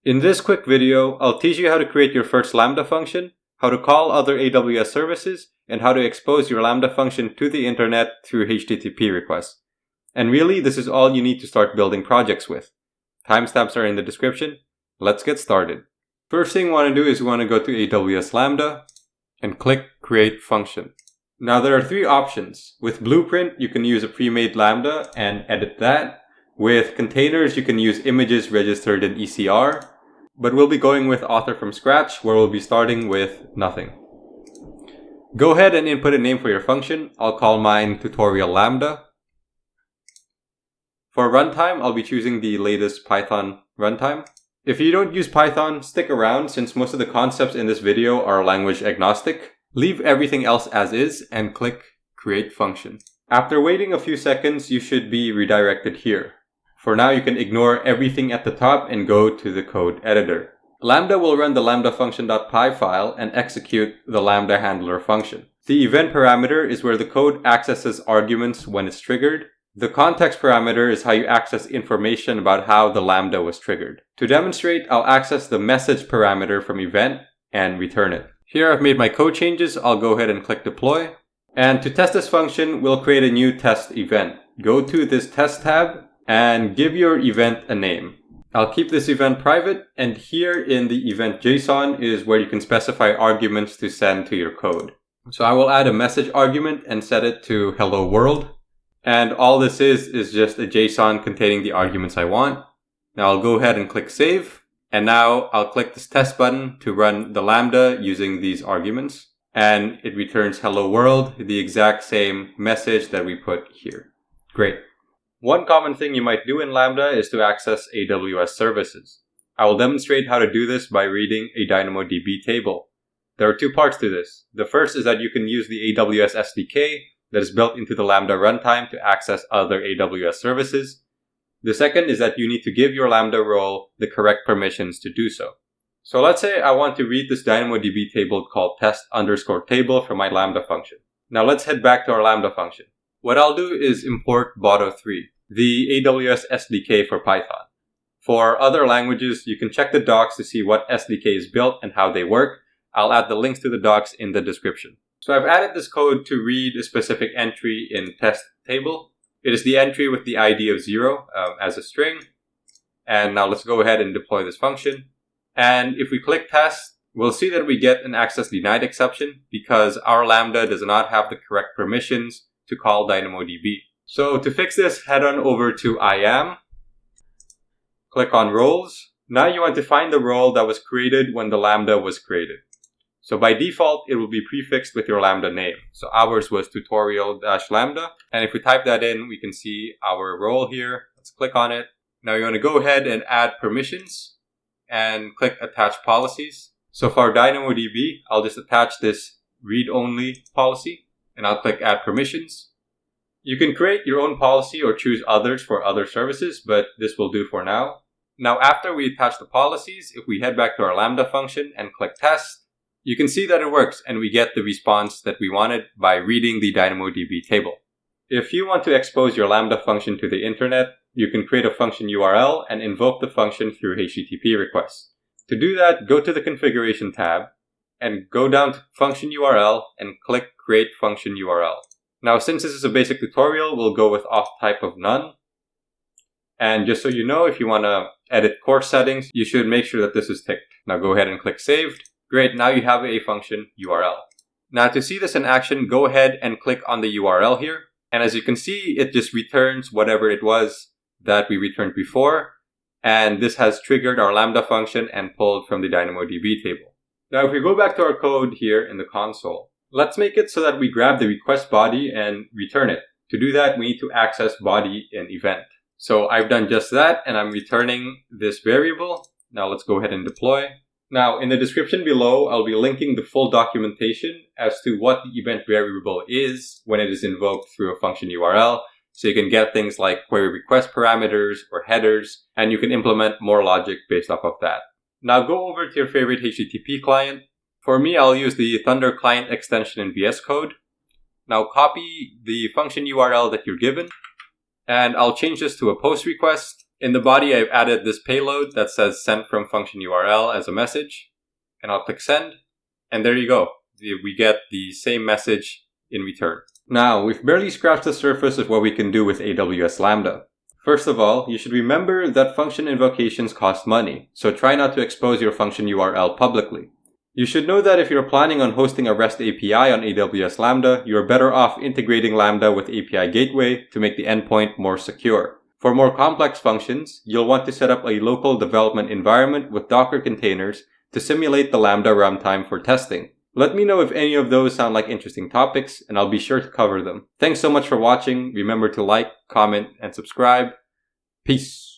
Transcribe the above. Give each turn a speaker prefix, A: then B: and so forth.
A: In this quick video, I'll teach you how to create your first Lambda function, how to call other AWS services, and how to expose your Lambda function to the internet through HTTP requests. And really, this is all you need to start building projects with. Timestamps are in the description. Let's get started. First thing we want to do is we want to go to AWS Lambda and click Create Function. Now there are three options. With Blueprint, you can use a pre-made Lambda and edit that. With containers, you can use images registered in ECR, but we'll be going with author from scratch, where we'll be starting with nothing. Go ahead and input a name for your function. I'll call mine tutorial lambda. For runtime, I'll be choosing the latest Python runtime. If you don't use Python, stick around since most of the concepts in this video are language agnostic. Leave everything else as is and click Create Function. After waiting a few seconds, you should be redirected here. For now, you can ignore everything at the top and go to the code editor. Lambda will run the lambda function.py file and execute the lambda handler function. The event parameter is where the code accesses arguments when it's triggered. The context parameter is how you access information about how the lambda was triggered. To demonstrate, I'll access the message parameter from event and return it. Here I've made my code changes. I'll go ahead and click deploy. And to test this function, we'll create a new test event. Go to this test tab and give your event a name. I'll keep this event private, and here in the event JSON is where you can specify arguments to send to your code. So I will add a message argument and set it to hello world. And all this is just a JSON containing the arguments I want. Now I'll go ahead and click save. And now I'll click this test button to run the Lambda using these arguments. And it returns hello world, the exact same message that we put here. Great. One common thing you might do in Lambda is to access AWS services. I will demonstrate how to do this by reading a DynamoDB table. There are two parts to this. The first is that you can use the AWS SDK that is built into the Lambda runtime to access other AWS services. The second is that you need to give your Lambda role the correct permissions to do so. So let's say I want to read this DynamoDB table called test_table from my Lambda function. Now let's head back to our Lambda function. What I'll do is import Boto3, the AWS SDK for Python. For other languages, you can check the docs to see what SDK is built and how they work. I'll add the links to the docs in the description. So I've added this code to read a specific entry in test table. It is the entry with the ID of 0 as a string. And now let's go ahead and deploy this function. And if we click test, we'll see that we get an access denied exception because our Lambda does not have the correct permissions to call DynamoDB. So to fix this, head on over to IAM, click on roles. Now you want to find the role that was created when the Lambda was created. So by default, it will be prefixed with your Lambda name. So ours was tutorial-lambda. And if we type that in, we can see our role here. Let's click on it. Now you want to go ahead and add permissions and click attach policies. So for DynamoDB, I'll just attach this read-only policy. And I'll click Add Permissions. You can create your own policy or choose others for other services, but this will do for now. Now, after we attach the policies, if we head back to our Lambda function and click Test, you can see that it works and we get the response that we wanted by reading the DynamoDB table. If you want to expose your Lambda function to the internet, you can create a function URL and invoke the function through HTTP requests. To do that, go to the Configuration tab and go down to Function URL and click Create Function URL. Now, since this is a basic tutorial, we'll go with auth type of none. And just so you know, if you want to edit course settings, you should make sure that this is ticked. Now go ahead and click Saved. Great, now you have a function URL. Now to see this in action, go ahead and click on the URL here. And as you can see, it just returns whatever it was that we returned before. And this has triggered our Lambda function and pulled from the DynamoDB table. Now if we go back to our code here in the console, let's make it so that we grab the request body and return it. To do that, we need to access body in event. So I've done just that and I'm returning this variable. Now let's go ahead and deploy. Now in the description below, I'll be linking the full documentation as to what the event variable is when it is invoked through a function URL. So you can get things like query request parameters or headers, and you can implement more logic based off of that. Now go over to your favorite HTTP client. For me, I'll use the Thunder client extension in VS Code. Now copy the function URL that you're given, and I'll change this to a post request. In the body, I've added this payload that says sent from function URL as a message, and I'll click send, and there you go. We get the same message in return. Now, we've barely scratched the surface of what we can do with AWS Lambda. First of all, you should remember that function invocations cost money, so try not to expose your function URL publicly. You should know that if you're planning on hosting a REST API on AWS Lambda, you're better off integrating Lambda with API Gateway to make the endpoint more secure. For more complex functions, you'll want to set up a local development environment with Docker containers to simulate the Lambda runtime for testing. Let me know if any of those sound like interesting topics, and I'll be sure to cover them. Thanks so much for watching. Remember to like, comment, and subscribe. Peace.